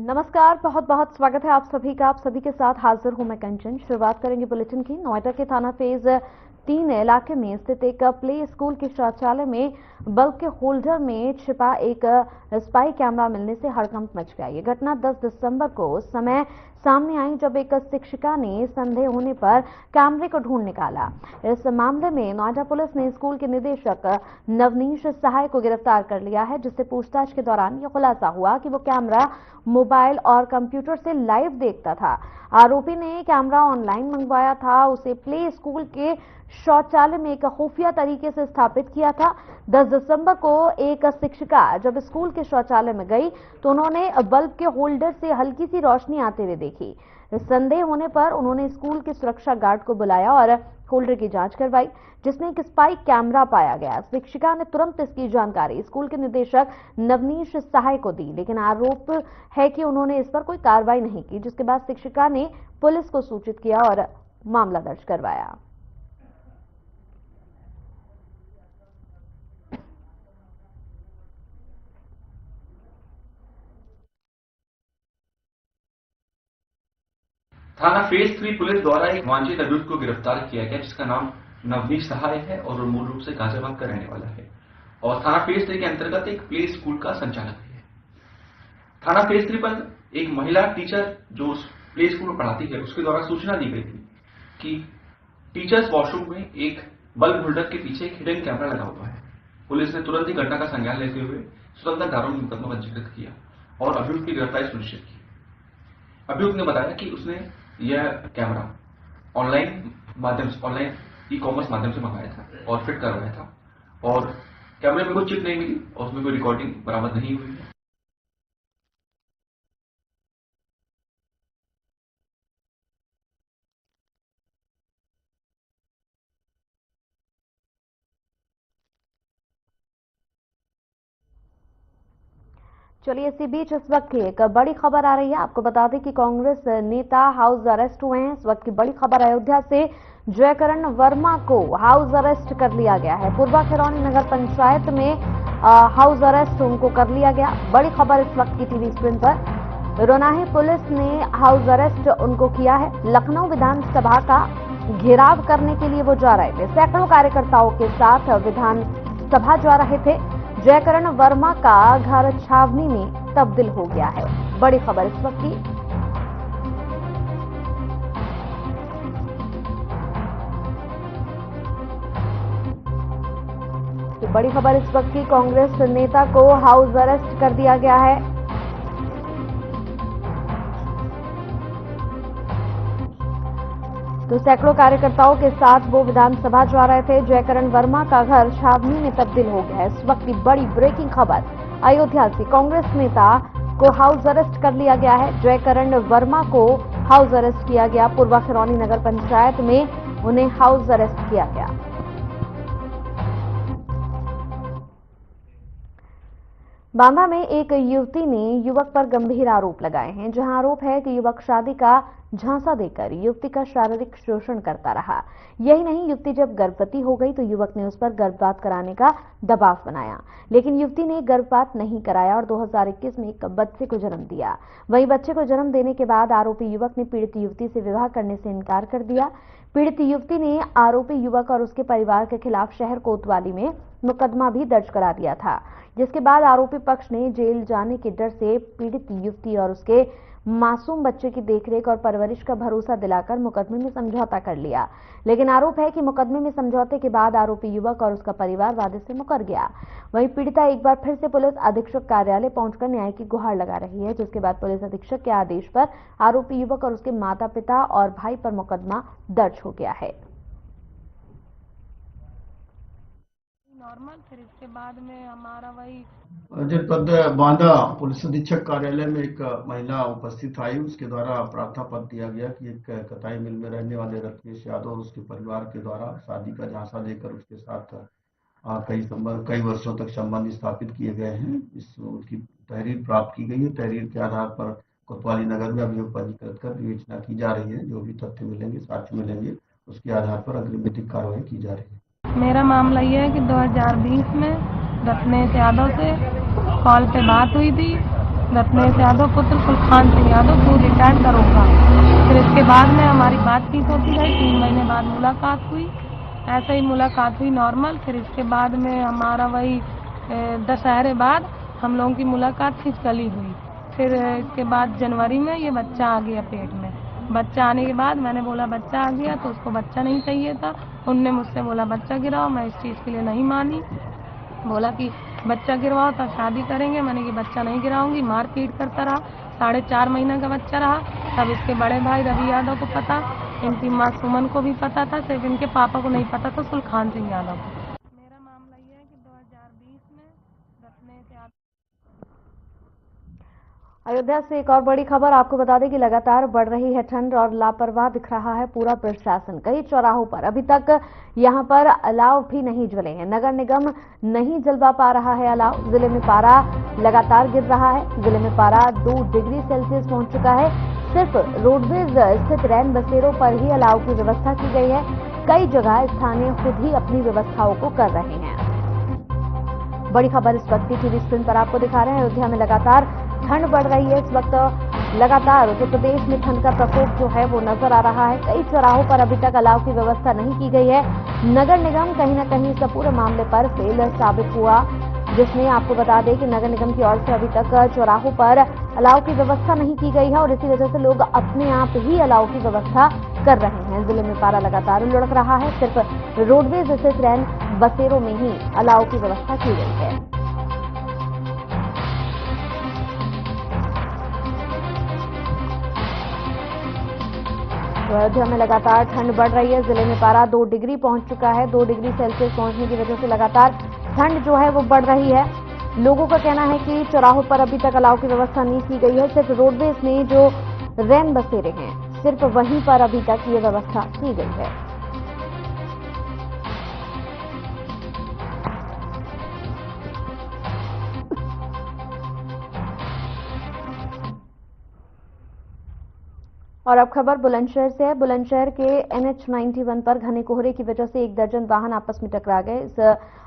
नमस्कार, बहुत बहुत स्वागत है आप सभी का। आप सभी के साथ हाजिर हूं मैं कंचन। शुरुआत करेंगे बुलेटिन की। नोएडा के थाना फेज 3 इलाके में स्थित एक प्ले स्कूल के शौचालय में बल्ब के होल्डर में छिपा एक स्पाई कैमरा मिलने से हड़कंप मच गया। ये घटना 10 दिसंबर को समय सामने आई जब एक शिक्षिका ने संदेह होने पर कैमरे को ढूंढ निकाला। इस मामले में नोएडा पुलिस ने स्कूल के निदेशक नवनीश सहाय को गिरफ्तार कर लिया है, जिससे पूछताछ के दौरान यह खुलासा हुआ कि वो कैमरा मोबाइल और कंप्यूटर से लाइव देखता था। आरोपी ने कैमरा ऑनलाइन मंगवाया था, उसे प्ले स्कूल के शौचालय में एक खुफिया तरीके से स्थापित किया था। 10 दिसंबर को एक शिक्षिका जब स्कूल के शौचालय में गई तो उन्होंने बल्ब के होल्डर से हल्की सी रोशनी आते हुए देखी। संदेह होने पर उन्होंने स्कूल के सुरक्षा गार्ड को बुलाया और होल्डर की जांच करवाई, जिसमें एक स्पाई कैमरा पाया गया। शिक्षिका ने तुरंत इसकी जानकारी स्कूल के निदेशक नवनीश सहाय को दी, लेकिन आरोप है कि उन्होंने इस पर कोई कार्रवाई नहीं की, जिसके बाद शिक्षिका ने पुलिस को सूचित किया और मामला दर्ज करवाया। थाना फेज 3 पुलिस द्वारा एक वांछित अभियुक्त को गिरफ्तार किया गया, जिसका नाम नवनीश सहाय है और वो मूल रूप से गाजियाबाद का रहने वाला है और थाना फेज 3 के अंतर्गत एक प्ले स्कूल का संचालक है। थाना फेज 3 पर एक महिला टीचर जो प्ले स्कूल में पढ़ाती है उसके द्वारा सूचना दी गई थी कि टीचर्स वॉशरूम में एक बल्ब होल्डर के पीछे एक हिडन कैमरा लगा हुआ है। पुलिस ने तुरंत ही घटना का संज्ञान लेते हुए स्वतंत्र धाराओं में मुकदमा पंजीकृत किया और अभियुक्त की गिरफ्तारी सुनिश्चित की। अभियुक्त ने बताया कि उसने यह कैमरा ऑनलाइन ई-कॉमर्स माध्यम से मंगाया था और फिट करवाया था और कैमरे में कोई चिप नहीं मिली और उसमें कोई रिकॉर्डिंग बरामद नहीं हुई है। चलिए, इसी बीच इस वक्त की एक बड़ी खबर आ रही है। आपको बता दें कि कांग्रेस नेता हाउस अरेस्ट हुए हैं। इस वक्त की बड़ी खबर, अयोध्या से जयकरण वर्मा को हाउस अरेस्ट कर लिया गया है। पूर्वा खिरौनी नगर पंचायत में हाउस अरेस्ट उनको कर लिया गया। बड़ी खबर इस वक्त की टीवी स्क्रीन पर। रोनाही पुलिस ने हाउस अरेस्ट उनको किया है। लखनऊ विधानसभा का घेराव करने के लिए वो जा रहे थे। सैकड़ों कार्यकर्ताओं के साथ विधानसभा जा रहे थे। जयकरण वर्मा का घर छावनी में तब्दील हो गया है। बड़ी खबर इस वक्त की। तो बड़ी खबर इस वक्त की, कांग्रेस नेता को हाउस अरेस्ट कर दिया गया है। तो सैकड़ों कार्यकर्ताओं के साथ वो विधानसभा जा रहे थे। जयकरण वर्मा का घर छावनी में तब्दील हो गया है। इस वक्त की बड़ी ब्रेकिंग खबर अयोध्या से, कांग्रेस नेता को हाउस अरेस्ट कर लिया गया है। जयकरण वर्मा को हाउस अरेस्ट किया गया। पूर्वा खिरौनी नगर पंचायत में उन्हें हाउस अरेस्ट किया गया। बांदा में एक युवती ने युवक पर गंभीर आरोप लगाए हैं, जहां आरोप है कि युवक शादी का झांसा देकर युवती का शारीरिक शोषण करता रहा। यही नहीं, युवती जब गर्भवती हो गई तो युवक ने उस पर गर्भपात कराने का दबाव बनाया, लेकिन युवती ने गर्भपात नहीं कराया और 2021 में एक बच्चे को जन्म दिया। वहीं बच्चे को जन्म देने के बाद आरोपी युवक ने पीड़ित युवती से विवाह करने से इनकार कर दिया। पीड़ित युवती ने आरोपी युवक और उसके परिवार के खिलाफ शहर कोतवाली में मुकदमा भी दर्ज करा दिया था, जिसके बाद आरोपी पक्ष ने जेल जाने के डर से पीड़ित युवती और उसके मासूम बच्चे की देखरेख और परवरिश का भरोसा दिलाकर मुकदमे में समझौता कर लिया। लेकिन आरोप है कि मुकदमे में समझौते के बाद आरोपी युवक और उसका परिवार वादे से मुकर गया। वहीं पीड़िता एक बार फिर से पुलिस अधीक्षक कार्यालय पहुंचकर न्याय की गुहार लगा रही है, जिसके बाद पुलिस अधीक्षक के आदेश पर आरोपी युवक और उसके माता पिता और भाई पर मुकदमा दर्ज हो गया है। नॉर्मल, फिर इसके बाद में हमारा वही जनपद बांदा पुलिस अधीक्षक कार्यालय में एक महिला उपस्थित आई। उसके द्वारा प्रार्थना पत्र दिया गया कि एक कताई मिल में रहने वाले रत्नेश यादव और उसके परिवार के द्वारा शादी का झांसा देकर उसके साथ कई वर्षों तक संबंध स्थापित किए गए हैं। उनकी तहरीर प्राप्त की गई है। तहरीर के आधार पर कोतवाली नगर में अभियोग पंजीकृत कर विवेचना की जा रही है। जो भी तथ्य मिलेंगे, साक्ष्य मिलेंगे, उसके आधार पर अग्रिम विधिक कार्रवाई की जा रही है। मेरा मामला ये है कि 2020 में रत्नेश यादव से कॉल पे बात हुई थी रत्नेश यादव पुत्र सुलखान सिंह यादव जो रिटायर्ड दरोगा। फिर इसके बाद में हमारी बातचीत होती रही, 3 महीने बाद मुलाकात हुई। ऐसे ही मुलाकात हुई नॉर्मल। फिर इसके बाद में हमारा वही दशहरे बाद हम लोगों की मुलाकात फिजिकली हुई। फिर इसके बाद जनवरी में ये बच्चा आ गया पेट में। बच्चा आने के बाद मैंने बोला बच्चा आ गया, तो उसको बच्चा नहीं चाहिए था। उनने मुझसे बोला बच्चा गिराओ, मैं इस चीज़ के लिए नहीं मानी। बोला कि बच्चा गिरवाओ तब शादी करेंगे। मैंने कि बच्चा नहीं गिराऊंगी। मार पीट करता रहा। 4.5 महीने का बच्चा रहा। तब इसके बड़े भाई रवि यादव को पता, इनकी माँ सुमन को भी पता था, सिर्फ इनके पापा को नहीं पता था, सुलखान सिंह यादव को। मेरा मामला ये है कि 2020 में रत्नेश यादव। अयोध्या से एक और बड़ी खबर आपको बता दें कि लगातार बढ़ रही है ठंड और लापरवाह दिख रहा है पूरा प्रशासन। कई चौराहों पर अभी तक यहां पर अलाव भी नहीं जले हैं। नगर निगम नहीं जलवा पा रहा है अलाव। जिले में पारा लगातार गिर रहा है। जिले में पारा 2 डिग्री सेल्सियस पहुंच चुका है। सिर्फ रोडवेज स्थित रैन बसेरों पर ही अलाव की व्यवस्था की गई है। कई जगह स्थानीय खुद ही अपनी व्यवस्थाओं को कर रहे हैं। बड़ी खबर इस वक्त की टीवी स्क्रीन पर आपको दिखा रहे हैं। अयोध्या में लगातार ठंड बढ़ रही है। इस वक्त लगातार उत्तर प्रदेश में ठंड का प्रकोप जो है वो नजर आ रहा है। कई चौराहों पर अभी तक अलाव की व्यवस्था नहीं की गई है। नगर निगम कहीं न कहीं इस पूरे मामले पर फेल साबित हुआ, जिसमें आपको बता दें कि नगर निगम की ओर से अभी तक चौराहों पर अलाव की व्यवस्था नहीं की गई है और इसी वजह से लोग अपने आप ही अलाव की व्यवस्था कर रहे हैं। जिले में पारा लगातार लुढ़क रहा है। सिर्फ रोडवेज स्थित रैन बसेरों में ही अलाव की व्यवस्था की गई है। अयोध्या में लगातार ठंड बढ़ रही है। जिले में पारा 2 डिग्री पहुंच चुका है। 2 डिग्री सेल्सियस पहुंचने की वजह से लगातार ठंड जो है वो बढ़ रही है। लोगों का कहना है कि चौराहों पर अभी तक अलाव की व्यवस्था नहीं की गई है। सिर्फ रोडवेज में जो रैन बसेरे हैं सिर्फ वहीं पर अभी तक ये व्यवस्था की गई है। और अब खबर बुलंदशहर से है। बुलंदशहर के NH91 पर घने कोहरे की वजह से 1 दर्जन वाहन आपस में टकरा गए। इस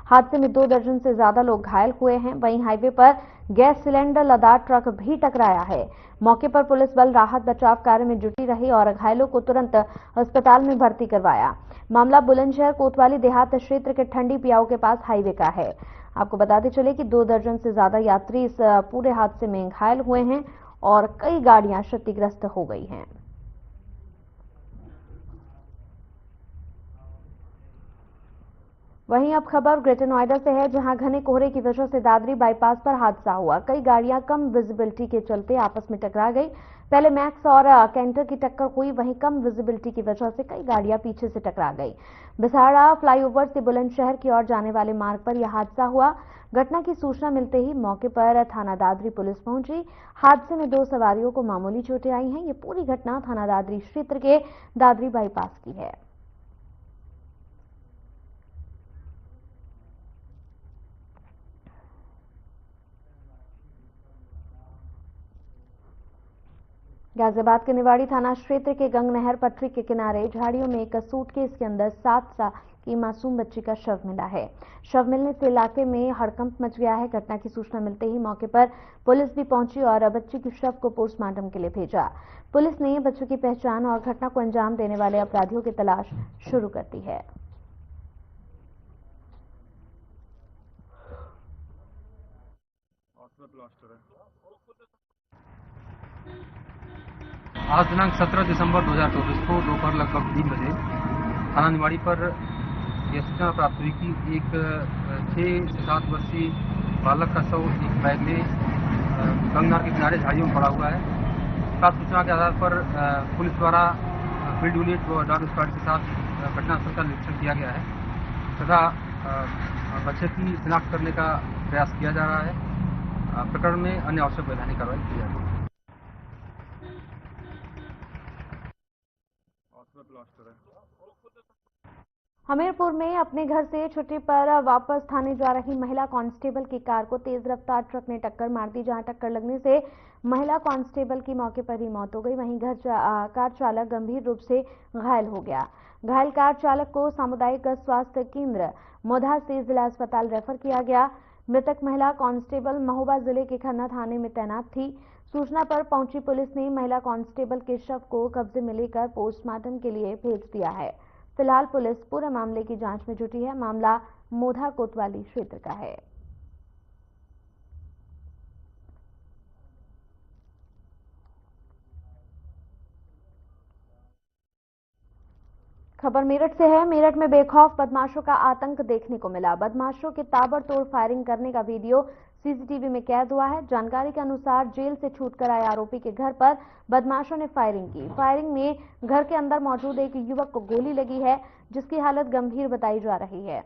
हादसे में 2 दर्जन से ज्यादा लोग घायल हुए हैं। वहीं हाईवे पर गैस सिलेंडर लदा ट्रक भी टकराया है। मौके पर पुलिस बल राहत बचाव कार्य में जुटी रही और घायलों को तुरंत अस्पताल में भर्ती करवाया। मामला बुलंदशहर कोतवाली देहात क्षेत्र के ठंडी पियाऊ के पास हाईवे का है। आपको बताते चले कि 2 दर्जन से ज्यादा यात्री इस पूरे हादसे में घायल हुए हैं और कई गाड़ियां क्षतिग्रस्त हो गई हैं। वहीं अब खबर ग्रेटर नोएडा से है, जहां घने कोहरे की वजह से दादरी बाईपास पर हादसा हुआ। कई गाड़ियां कम विजिबिलिटी के चलते आपस में टकरा गई। पहले मैक्स और कैंटर की टक्कर हुई, वहीं कम विजिबिलिटी की वजह से कई गाड़ियां पीछे से टकरा गई। बिसाड़ा फ्लाईओवर से बुलंदशहर की ओर जाने वाले मार्ग पर यह हादसा हुआ। घटना की सूचना मिलते ही मौके पर थाना दादरी पुलिस पहुंची। हादसे में 2 सवारियों को मामूली चोटें आई हैं। ये पूरी घटना थाना दादरी क्षेत्र के दादरी बाईपास की है। गाजियाबाद के निवाड़ी थाना क्षेत्र के गंग नहर पटरी के किनारे झाड़ियों में एक सूटकेस के अंदर 7 साल की मासूम बच्ची का शव मिला है। शव मिलने से इलाके में हड़कंप मच गया है। घटना की सूचना मिलते ही मौके पर पुलिस भी पहुंची और बच्ची के शव को पोस्टमार्टम के लिए भेजा। पुलिस ने बच्चों की पहचान और घटना को अंजाम देने वाले अपराधियों की तलाश शुरू कर दी है। आज दिनांक 17 दिसंबर 2024 को दोपहर लगभग 3 बजे थाना निवाड़ी पर यह सूचना प्राप्त हुई कि एक 6 से 7 वर्षीय बालक का शव एक बैग में गंगनहर के किनारे झाड़ियों में पड़ा हुआ है। प्राप्त सूचना के आधार पर पुलिस द्वारा फील्ड यूनिट व डॉग स्क्वाड के साथ घटनास्थल का निरीक्षण किया गया है तथा बच्चे की शिनाख्त करने का प्रयास किया जा रहा है। प्रकरण में अन्य आवश्यक वैधानिक कार्रवाई की जा रही है। हमीरपुर में अपने घर से छुट्टी पर वापस थाने जा रही महिला कांस्टेबल की कार को तेज रफ्तार ट्रक ने टक्कर मार दी, जहां टक्कर लगने से महिला कांस्टेबल की मौके पर ही मौत हो गई। वहीं कार चालक गंभीर रूप से घायल हो गया। घायल कार चालक को सामुदायिक स्वास्थ्य केंद्र मोधा से जिला अस्पताल रेफर किया गया। मृतक महिला कांस्टेबल महोबा जिले के खन्ना थाने में तैनात थी। सूचना पर पहुंची पुलिस ने महिला कांस्टेबल के शव को कब्जे में लेकर पोस्टमार्टम के लिए भेज दिया है। फिलहाल पुलिस पूरे मामले की जांच में जुटी है। मामला मोधा कोतवाली क्षेत्र का है। खबर मेरठ से है। मेरठ में बेखौफ बदमाशों का आतंक देखने को मिला। बदमाशों के ताबड़तोड़ फायरिंग करने का वीडियो सीसीटीवी में कैद हुआ है। जानकारी के अनुसार जेल से छूटकर आए आरोपी के घर पर बदमाशों ने फायरिंग की। फायरिंग में घर के अंदर मौजूद एक युवक को गोली लगी है, जिसकी हालत गंभीर बताई जा रही है।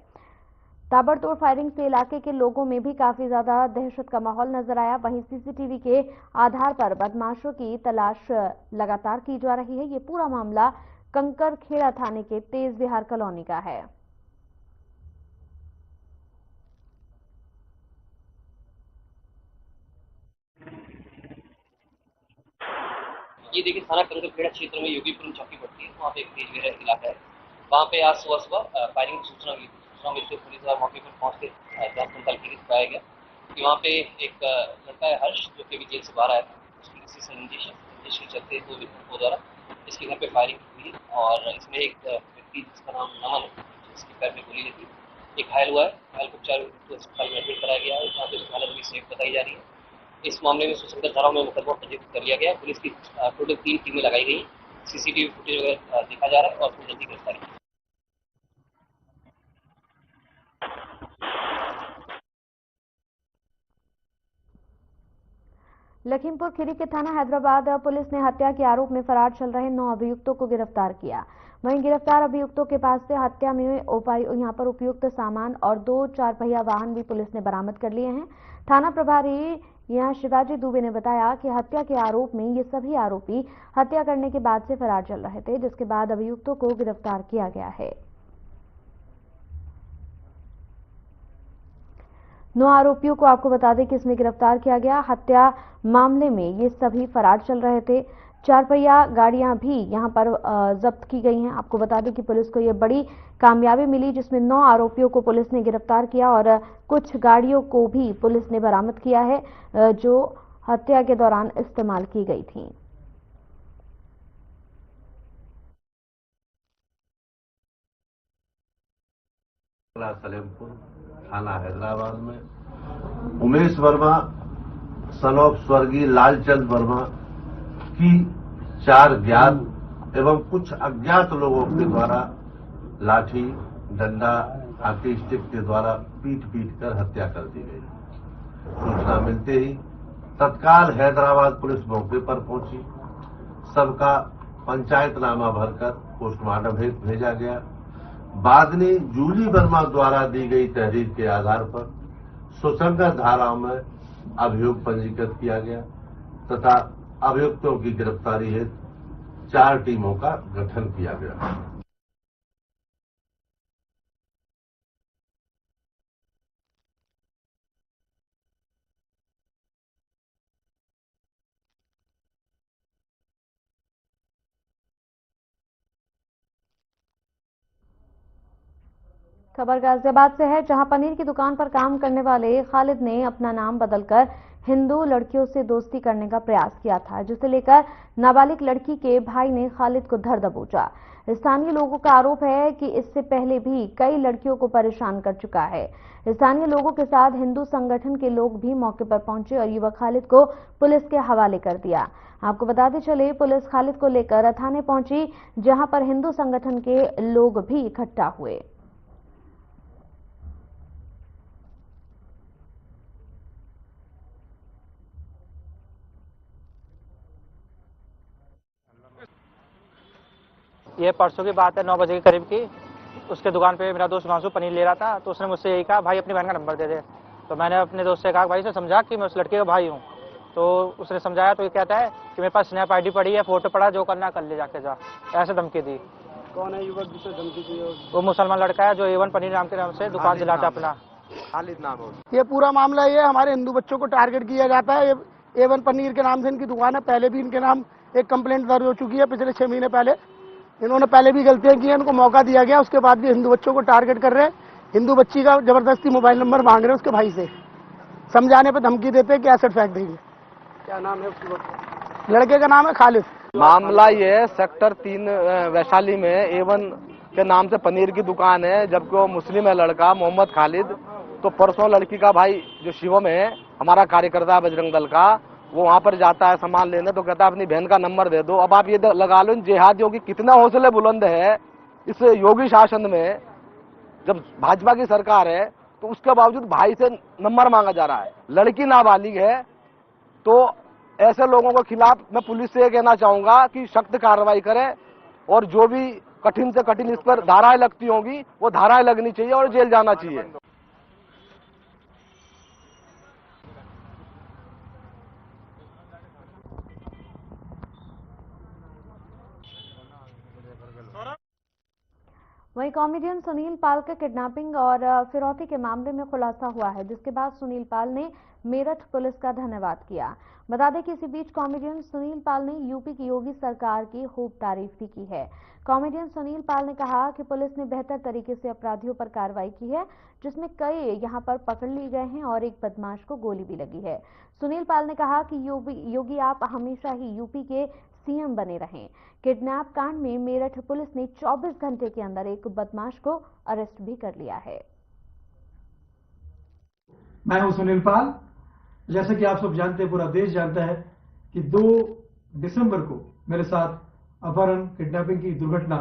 ताबड़तोड़ फायरिंग से इलाके के लोगों में भी काफी ज्यादा दहशत का माहौल नजर आया। वहीं सीसीटीवी के आधार पर बदमाशों की तलाश लगातार की जा रही है। ये पूरा मामला कंकरखेड़ा थाने के तेज विहार कॉलोनी का है। ये देखिए थाना कंकरखेड़ा क्षेत्र में योगीपुरम चौकी पड़ती है। वहाँ पे एक तेज विहार इलाका है। वहाँ पे आज सुबह फायरिंग की सूचना मिलते पुलिस मौके पर पहुँच के जांच पड़ताल की पाया गया कि वहाँ पे एक लड़का है हर्ष, जो कि जेल से बाहर आया था। उसकी किसी से रंजिश के चलते वो द्वारा इसके घर पे फायरिंग हुई और इसमें एक व्यक्ति जिसका नाम नमन है, जिसके पैर में गोली लगी, एक घायल हुआ है। घायल को उपचार अस्पताल में एडमिट कराया गया है, जहाँ पे उसकी हालत भी सेफ बताई जा रही है। इस मामले में सुसंगत धाराओं में मुकदमा पंजीकृत कर लिया गया। पुलिस की टोटल 3 टीमें लगाई गई। सीसीटीवी फुटेज वगैरह देखा जा रहा है और फिर जल्दी गिरफ्तारी। लखीमपुर खीरी के थाना हैदराबाद पुलिस ने हत्या के आरोप में फरार चल रहे 9 अभियुक्तों को गिरफ्तार किया। वहीं गिरफ्तार अभियुक्तों के पास से हत्या में यहां पर उपयुक्त सामान और 2 4 पहिया वाहन भी पुलिस ने बरामद कर लिए हैं। थाना प्रभारी यहां शिवाजी दुबे ने बताया कि हत्या के आरोप में ये सभी आरोपी हत्या करने के बाद से फरार चल रहे थे, जिसके बाद अभियुक्तों को गिरफ्तार किया गया है। 9 आरोपियों को आपको बता दें कि इसमें गिरफ्तार किया गया। हत्या मामले में ये सभी फरार चल रहे थे। 4 पहिया गाड़ियां भी यहां पर जब्त की गई हैं। आपको बता दें कि पुलिस को ये बड़ी कामयाबी मिली, जिसमें 9 आरोपियों को पुलिस ने गिरफ्तार किया और कुछ गाड़ियों को भी पुलिस ने बरामद किया है, जो हत्या के दौरान इस्तेमाल की गई थी। सलेमपुर थाना हैदराबाद में उमेश वर्मा सन ऑफ स्वर्गीय लालचंद वर्मा की 4 ज्ञात एवं कुछ अज्ञात लोगों के द्वारा लाठी, डंडा, हॉकी स्टिक के द्वारा पीट कर हत्या कर दी गई। सूचना मिलते ही तत्काल हैदराबाद पुलिस मौके पर पहुंची। सबका पंचायतनामा भरकर पोस्टमार्टम हेतु भेजा गया। बाद में जूली वर्मा द्वारा दी गई तहरीर के आधार पर सुसंगत धाराओं में अभियोग पंजीकृत किया गया तथा अभियुक्तों की गिरफ्तारी हेतु 4 टीमों का गठन किया गया। खबर गाजियाबाद से है, जहां पनीर की दुकान पर काम करने वाले खालिद ने अपना नाम बदलकर हिंदू लड़कियों से दोस्ती करने का प्रयास किया था, जिसे लेकर नाबालिग लड़की के भाई ने खालिद को धर दबोचा। स्थानीय लोगों का आरोप है कि इससे पहले भी कई लड़कियों को परेशान कर चुका है। स्थानीय लोगों के साथ हिंदू संगठन के लोग भी मौके पर पहुंचे और युवक खालिद को पुलिस के हवाले कर दिया। आपको बताते चले, पुलिस खालिद को लेकर थाने पहुंची, जहां पर हिंदू संगठन के लोग भी इकट्ठा हुए। ये परसों की बात है, 9 बजे के करीब की। उसके दुकान पे मेरा दोस्त हिमांशु पनीर ले रहा था, तो उसने मुझसे यही कहा, भाई अपनी बहन का नंबर दे दे। तो मैंने अपने दोस्त से कहा, भाई से समझा कि मैं उस लड़के का भाई हूँ। तो उसने समझाया, तो ये कहता है कि मेरे पास स्नैप आईडी पड़ी है, फोटो पड़ा, जो करना कर ले, जाके जा। ऐसे धमकी दी। कौन है युवक जिसे धमकी दी? वो मुसलमान लड़का है जो A1 पनीर नाम के नाम से दुकान चलाता अपना। खालिद नाम है। ये पूरा मामला ये हमारे हिंदू बच्चों को टारगेट किया जाता है। A1 पनीर के नाम से इनकी दुकान है। पहले भी इनके नाम एक कंप्लेंट दर्ज हो चुकी है, पिछले 6 महीने पहले। इन्होंने पहले भी गलतियां की हैं, इनको मौका दिया गया, उसके बाद भी हिंदू बच्चों को टारगेट कर रहे हैं। हिंदू बच्ची का जबरदस्ती मोबाइल नंबर मांग रहे हैं उसके भाई से। समझाने पे धमकी देते हैं कि एसिड फेंक देंगे। क्या नाम है उसकी? लड़के का नाम है खालिद। मामला ये है, सेक्टर 3 वैशाली में एवन के नाम से पनीर की दुकान है, जबकि वो मुस्लिम है लड़का मोहम्मद खालिद। तो परसों लड़की का भाई जो शिवम है, हमारा कार्यकर्ता है बजरंग दल का, वो वहां पर जाता है सामान लेने, तो कहता है अपनी बहन का नंबर दे दो। अब आप ये लगा लो इन जिहादियों की कितना हौसले बुलंद है। इस योगी शासन में जब भाजपा की सरकार है तो उसके बावजूद भाई से नंबर मांगा जा रहा है। लड़की नाबालिग है, तो ऐसे लोगों के खिलाफ मैं पुलिस से ये कहना चाहूंगा कि सख्त कार्रवाई करे और जो भी कठिन से कठिन इस पर धाराएं लगती होंगी वो धाराएं लगनी चाहिए और जेल जाना चाहिए। वहीं कॉमेडियन सुनील पाल के किडनैपिंग और फिरौती के मामले में खुलासा हुआ है, जिसके बाद सुनील पाल ने मेरठ पुलिस का धन्यवाद किया। बता दें कि इसी बीच कॉमेडियन सुनील पाल ने यूपी की योगी सरकार की खूब तारीफ भी की है। कॉमेडियन सुनील पाल ने कहा कि पुलिस ने बेहतर तरीके से अपराधियों पर कार्रवाई की है, जिसमें कई यहां पर पकड़ लिए गए हैं और एक बदमाश को गोली भी लगी है। सुनील पाल ने कहा कि योगी आप हमेशा ही यूपी के सीएम बने रहें। किडनैप कांड में मेरठ पुलिस ने 24 घंटे के अंदर एक बदमाश को अरेस्ट भी कर लिया है। मैं हूं सुनील पाल। जैसे कि आप सब जानते हैं, पूरा देश जानता है कि 2 दिसंबर को मेरे साथ अपहरण किडनैपिंग की दुर्घटना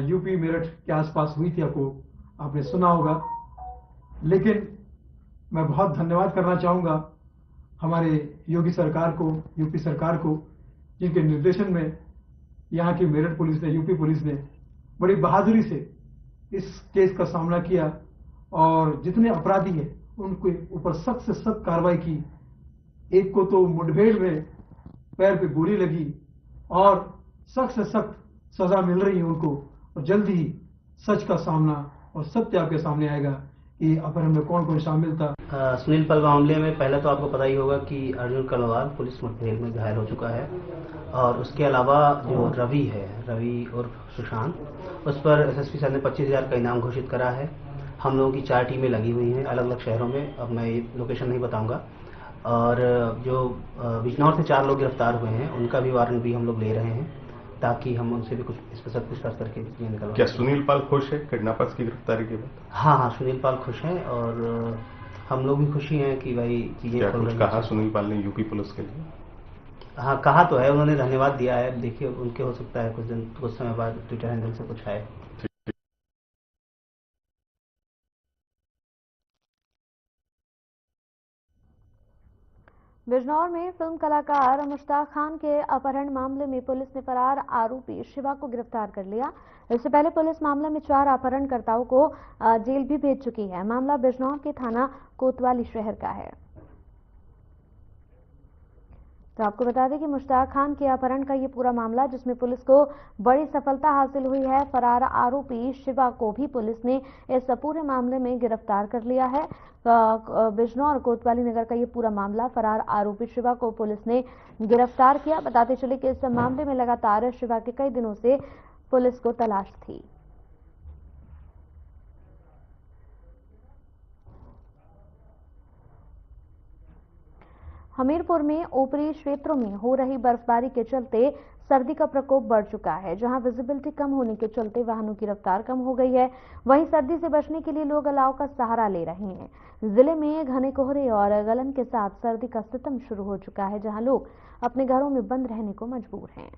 यूपी मेरठ के आसपास हुई थी। आपने सुना होगा। लेकिन मैं बहुत धन्यवाद करना चाहूंगा हमारे योगी सरकार को, यूपी सरकार को, जिनके निर्देशन में यहाँ की मेरठ पुलिस ने, यूपी पुलिस ने बड़ी बहादुरी से इस केस का सामना किया और जितने अपराधी हैं उनके ऊपर सख्त से सख्त कार्रवाई की। एक को तो मुठभेड़ में पैर पे गोली लगी और सख्त से सख्त सजा मिल रही है उनको, और जल्दी ही सच का सामना और सत्य आपके सामने आएगा कि अपहरण में कौन कौन शामिल था। सुनील पाल मामले में पहले तो आपको पता ही होगा कि अर्जुन कलवार पुलिस मुठभेड़ में घायल हो चुका है, और उसके अलावा जो रवि है, रवि और सुशांत, उस पर एसएसपी सर ने 25,000 का इनाम घोषित करा है। हम लोगों की 4 टीमें लगी हुई हैं अलग अलग शहरों में, अब मैं ये लोकेशन नहीं बताऊंगा। और जो बिजनौर से 4 लोग गिरफ्तार हुए हैं उनका भी वारंट भी हम लोग ले रहे हैं, ताकि हम उनसे भी कुछ स्पेशल पूछताछ करके निकलवा। क्या सुनील पाल खुश है किडनैपर्स की गिरफ्तारी के बाद? हाँ, सुनील पाल खुश हैं और हम लोग भी खुशी हैं कि भाई चीजें कुछ कहा सुनील पाल ने यूपी पुलिस के लिए? हाँ, कहा तो है, उन्होंने धन्यवाद दिया है। देखिए उनके हो सकता है कुछ समय बाद ट्विटर हैंडल से कुछ आए। बिजनौर में फिल्म कलाकार मुश्ताक खान के अपहरण मामले में पुलिस ने फरार आरोपी शिवा को गिरफ्तार कर लिया। इससे पहले पुलिस मामले में 4 अपहरणकर्ताओं को जेल भी भेज चुकी है। मामला बिजनौर के थाना कोतवाली शहर का है। तो आपको बता दें कि मुश्ताक खान के अपहरण का ये पूरा मामला, जिसमें पुलिस को बड़ी सफलता हासिल हुई है। फरार आरोपी शिवा को भी पुलिस ने इस पूरे मामले में गिरफ्तार कर लिया है। बिजनौर कोतवाली नगर का ये पूरा मामला, फरार आरोपी शिवा को पुलिस ने गिरफ्तार किया। बताते चले कि इस मामले में लगातार शिवा के कई दिनों से पुलिस को तलाश थी। हमीरपुर में ऊपरी क्षेत्रों में हो रही बर्फबारी के चलते सर्दी का प्रकोप बढ़ चुका है, जहां विजिबिलिटी कम होने के चलते वाहनों की रफ्तार कम हो गई है। वहीं सर्दी से बचने के लिए लोग अलाव का सहारा ले रहे हैं। जिले में घने कोहरे और गलन के साथ सर्दी का सितम शुरू हो चुका है, जहां लोग अपने घरों में बंद रहने को मजबूर हैं।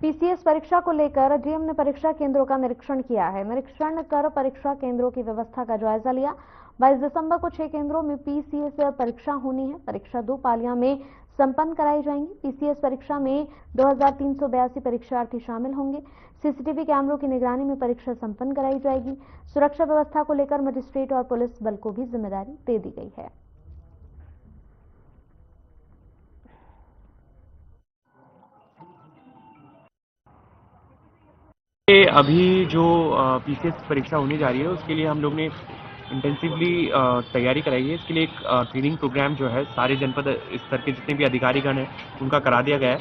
पीसीएस परीक्षा को लेकर डीएम ने परीक्षा केंद्रों का निरीक्षण किया है। निरीक्षण कर परीक्षा केंद्रों की व्यवस्था का जायजा लिया। 22 दिसंबर को 6 केंद्रों में पीसीएस परीक्षा होनी है। परीक्षा 2 पालियां में संपन्न कराई जाएंगी। पीसीएस परीक्षा में 2382 परीक्षार्थी शामिल होंगे। सीसीटीवी कैमरों की निगरानी में परीक्षा संपन्न कराई जाएगी। सुरक्षा व्यवस्था को लेकर मजिस्ट्रेट और पुलिस बल को भी जिम्मेदारी दे दी गई है। अभी जो पीसीएस परीक्षा होने जा रही है उसके लिए हम लोग ने इंटेंसिवली तैयारी कराई है। इसके लिए एक ट्रेनिंग प्रोग्राम जो है सारे जनपद स्तर के जितने भी अधिकारीगण हैं उनका करा दिया गया है,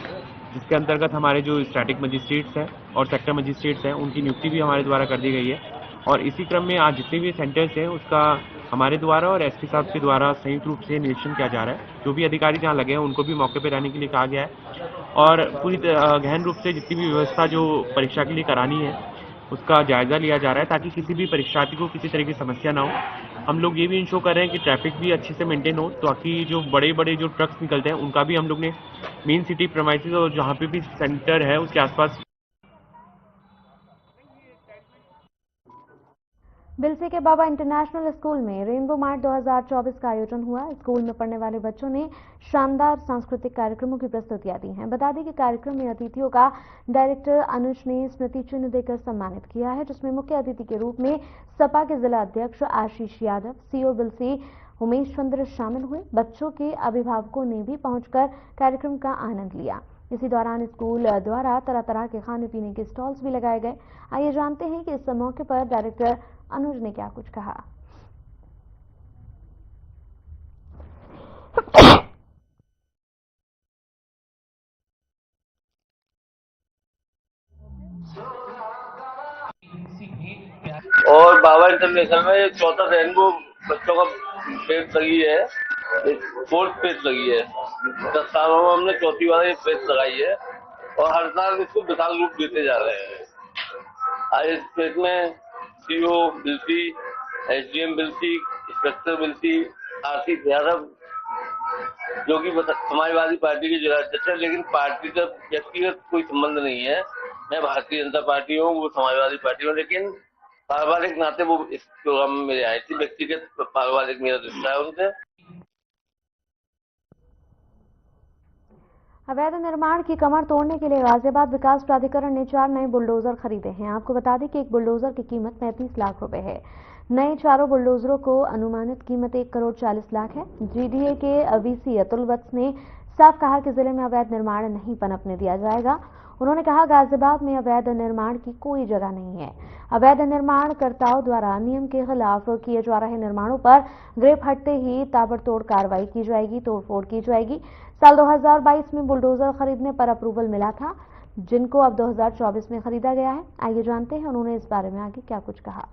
जिसके अंतर्गत हमारे जो स्टैटिक मजिस्ट्रेट्स हैं और सेक्टर मजिस्ट्रेट्स हैं उनकी नियुक्ति भी हमारे द्वारा कर दी गई है। और इसी क्रम में आज जितने भी सेंटर्स हैं उसका हमारे द्वारा और एसपी साहब के द्वारा संयुक्त रूप से निरीक्षण किया जा रहा है। जो भी अधिकारी जहाँ लगे हैं उनको भी मौके पर रहने के लिए कहा गया है और पूरी गहन रूप से जितनी भी व्यवस्था जो परीक्षा के लिए करानी है उसका जायजा लिया जा रहा है ताकि किसी भी परीक्षार्थी को किसी तरह की समस्या ना हो। हम लोग ये भी इंश्योर कर रहे हैं कि ट्रैफिक भी अच्छे से मेंटेन हो, ताकि जो बड़े बड़े जो ट्रक्स निकलते हैं उनका भी हम लोग ने मेन सिटी प्रेमाइसेस और जहाँ पे भी सेंटर है उसके आसपास। बिलसी के बाबा इंटरनेशनल स्कूल में रेनबो मार्ट 2024 का आयोजन हुआ। स्कूल में पढ़ने वाले बच्चों ने शानदार सांस्कृतिक कार्यक्रमों की प्रस्तुतियां दी हैं। बता दें कि कार्यक्रम में अतिथियों का डायरेक्टर अनुज ने स्मृति चिन्ह देकर सम्मानित किया है, जिसमें मुख्य अतिथि के रूप में सपा के जिला अध्यक्ष आशीष यादव, सीओ बिलसी उमेश चंद्र शामिल हुए। बच्चों के अभिभावकों ने भी पहुंचकर कार्यक्रम का आनंद लिया। इसी दौरान स्कूल द्वारा तरह तरह के खाने पीने के स्टॉल्स भी लगाए गए। आइए जानते हैं कि इस मौके पर डायरेक्टर अनुज ने क्या कुछ कहा। और बाबा इंटरनेशनल में चौथा रेनबो बच्चों का फेस लगी है, फोर्थ फेस लगी है। 10 सालों में हमने चौथी बार ये फेस लगाई है और हर साल इसको विशाल रूप देते जा रहे हैं। आज इस फेस में CO Bilsi, SDM Bilsi, inspector Bilsi, Ashish Yadav जो कि समाजवादी पार्टी के जिला अध्यक्ष है, लेकिन पार्टी का व्यक्तिगत कोई संबंध नहीं है। मैं भारतीय जनता पार्टी हूँ, वो समाजवादी पार्टी हूँ, लेकिन पारिवारिक नाते वो इस प्रोग्राम में मेरे आए थे। व्यक्तिगत पारिवारिक मेरा रिश्ता है उनसे। अवैध निर्माण की कमर तोड़ने के लिए गाजियाबाद विकास प्राधिकरण ने 4 नए बुलडोजर खरीदे हैं। आपको बता दें कि एक बुलडोजर की कीमत 35 लाख रुपए है। नए चारों बुलडोजरों को अनुमानित कीमत 1 करोड़ 40 लाख है। जीडीए के वीसी अतुल वत्स ने साफ कहा कि जिले में अवैध निर्माण नहीं पनपने दिया जाएगा। उन्होंने कहा गाजियाबाद में अवैध निर्माण की कोई जगह नहीं है। अवैध निर्माणकर्ताओं द्वारा नियम के खिलाफ किए जा रहे निर्माणों पर ग्रेप हटते ही ताबड़तोड़ कार्रवाई की जाएगी, तोड़फोड़ की जाएगी। साल 2022 में बुलडोजर खरीदने पर अप्रूवल मिला था, जिनको अब 2024 में खरीदा गया है। आइए जानते हैं उन्होंने इस बारे में आगे क्या कुछ कहा।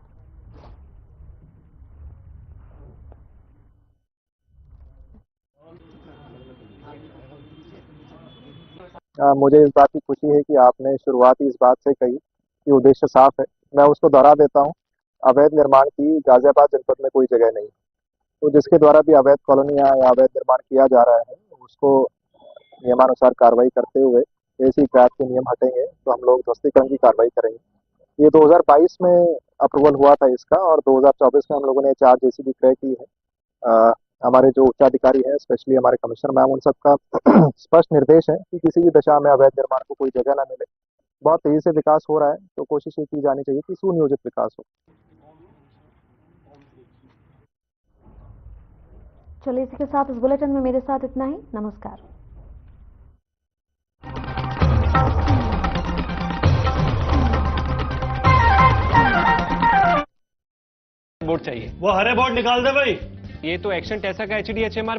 मुझे इस बात की खुशी है कि आपने शुरुआत ही इस बात से कही कि उद्देश्य साफ है। मैं उसको दोहरा देता हूं, अवैध निर्माण की गाजियाबाद जनपद में कोई जगह नहीं। तो जिसके द्वारा भी अवैध कॉलोनियां या अवैध निर्माण किया जा रहा है उसको नियमानुसार कार्रवाई करते हुए ऐसी क्रांत के नियम हटेंगे तो हम लोग ध्वस्तीकरण की कार्रवाई करेंगे। ये 2022 में अप्रूवल हुआ था इसका और 2024 में हम लोगों ने 4 जेसीबी क्रय की है। हमारे जो उच्चाधिकारी हैं, स्पेशली हमारे कमिश्नर मैम, उन सबका स्पष्ट निर्देश है कि किसी भी दशा में अवैध निर्माण को कोई जगह ना मिले। बहुत तेजी से विकास हो रहा है तो कोशिश ये की जानी चाहिए कि सुनियोजित विकास हो। चलिए इसी के साथ इस बुलेटिन में मेरे साथ इतना ही। नमस्कार। बोर्ड चाहिए, वो हरे बोर्ड निकाल दे भाई। ये तो एक्शन टेसा का HDHMR